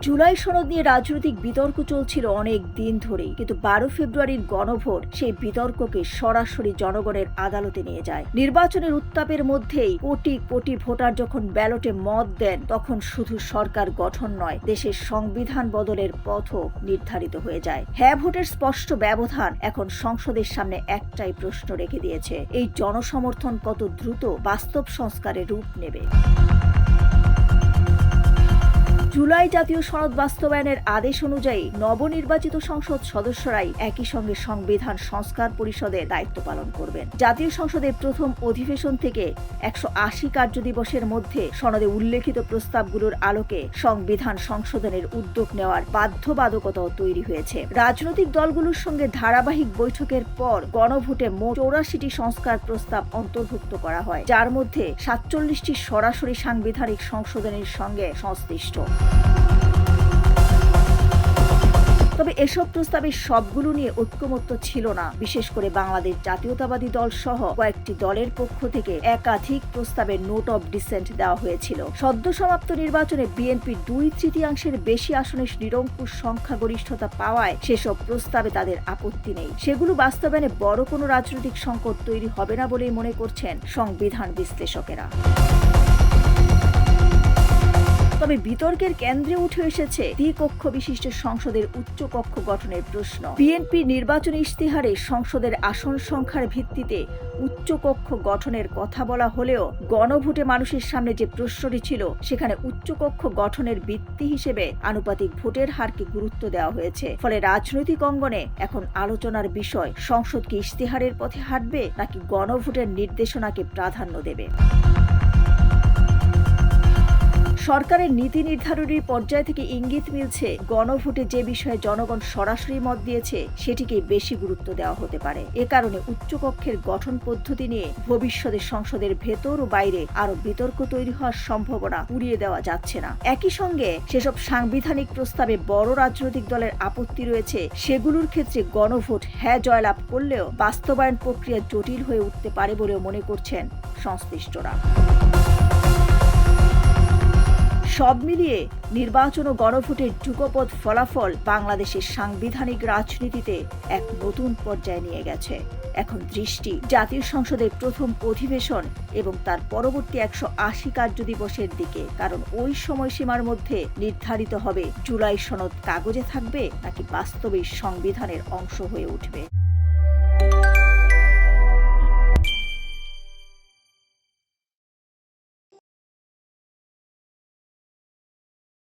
জুলাই সনদ নিয়ে রাজনৈতিক বিতর্ক চলছিল অনেক দিন ধরেই, কিন্তু 12 ফেব্রুয়ারির গণভোট সেই বিতর্ককে সরাসরি জনগণের আদালতে নিয়ে যায়। নির্বাচনের উত্তাপের মধ্যেই কোটি কোটি ভোটার যখন ব্যালটে মত দেন, তখন শুধু সরকার গঠন নয়, দেশের সংবিধান বদলের পথও নির্ধারিত হয়ে যায়। হ্যাঁ ভোটের স্পষ্ট ব্যবধান এখন সংসদের সামনে একটাই প্রশ্ন রেখে দিয়েছে: এই জনসমর্থন কত দ্রুত বাস্তব সংস্কারে রূপ নেবে। জুলাই জাতীয় সনদ বাস্তবায়নের আদেশ অনুযায়ী নবনির্বাচিত সংসদ সদস্যরাই একই সঙ্গে সংবিধান সংস্কার পরিষদের দায়িত্ব পালন করবেন। জাতীয় সংসদের প্রথম অধিবেশন থেকে 180 কার্যদিবসের মধ্যে সনদে উল্লেখিত প্রস্তাবগুলোর আলোকে সংবিধান সংশোধনের উদ্যোগ নেওয়ার বাধ্যবাধকতাও তৈরি হয়েছে। রাজনৈতিক দলগুলোর সঙ্গে ধারাবাহিক বৈঠকের পর গণভোটে মোট 84টি সংস্কার প্রস্তাব অন্তর্ভুক্ত করা হয়, যার মধ্যে 47টি সরাসরি সাংবিধানিক সংশোধনের সঙ্গে সংশ্লিষ্ট। তবে এসব প্রস্তাবের সবগুলো নিয়ে ঐক্যমত্য ছিল না। বিশেষ করে বাংলাদেশ জাতীয়তাবাদী দল সহ কয়েকটি দলের পক্ষ থেকে একাধিক প্রস্তাবে নোট অব ডিসেন্ট দেওয়া হয়েছিল। সদ্য সমাপ্ত নির্বাচনে বিএনপির 2/3 বেশি আসনে নিরঙ্কুশ সংখ্যাগরিষ্ঠতা পাওয়ায় সেসব প্রস্তাবে তাদের আপত্তি নেই। সেগুলো বাস্তবায়নে বড় কোনো রাজনৈতিক সংকট তৈরি হবে না বলেই মনে করছেন সংবিধান বিশ্লেষকেরা। তবে বিতর্কের কেন্দ্রে উঠে এসেছে দ্বিকক্ষ বিশিষ্ট সংসদের উচ্চকক্ষ গঠনের প্রশ্ন। বিএনপি নির্বাচনী ইশতেহারে সংসদের আসন সংখ্যার ভিত্তিতে উচ্চকক্ষ গঠনের কথা বলা হলেও গণভোটে মানুষের সামনে যে প্রশ্নটি ছিল, সেখানে উচ্চকক্ষ গঠনের ভিত্তি হিসেবে আনুপাতিক ভোটের হারকে গুরুত্ব দেওয়া হয়েছে। ফলে রাজনৈতিক অঙ্গনে এখন আলোচনার বিষয়, সংসদ কি ইশতেহারের পথে হাঁটবে নাকি গণভোটের নির্দেশনাকে প্রাধান্য দেবে। সরকারের নীতি নির্ধারণী পর্যায় থেকে ইঙ্গিত মিলছে, গণভোটে যে বিষয়ে জনগণ সরাসরি মত দিয়েছে সেটিকেই বেশি গুরুত্ব দেওয়া হতে পারে। এ কারণে উচ্চকক্ষের গঠন পদ্ধতি নিয়ে ভবিষ্যতে সংসদের ভেতর ও বাইরে আরো বিতর্ক তৈরি হওয়ার সম্ভাবনা উড়িয়ে দেওয়া যাচ্ছে না। একই সঙ্গে সেসব সাংবিধানিক প্রস্তাবে বড় রাজনৈতিক দলের আপত্তি রয়েছে, সেগুলোর ক্ষেত্রে গণভোট হ্যাঁ জয়লাভ করলেও বাস্তবায়ন প্রক্রিয়া জটিল হয়ে উঠতে পারে বলেও মনে করছেন সংশ্লিষ্টরা। সব মিলিয়ে নির্বাচন ও গণভোটের যুগপৎ ফলাফল বাংলাদেশের সাংবিধানিক রাজনীতিতে এক নতুন পর্যায়ে নিয়ে গেছে। এখন দৃষ্টি জাতীয় সংসদের প্রথম অধিবেশন এবং তার পরবর্তী 180 কার্যদিবসের দিকে, কারণ ওই সময়সীমার মধ্যে নির্ধারিত হবে জুলাই সনদ কাগজে থাকবে নাকি বাস্তবে সংবিধানের অংশ হয়ে উঠবে।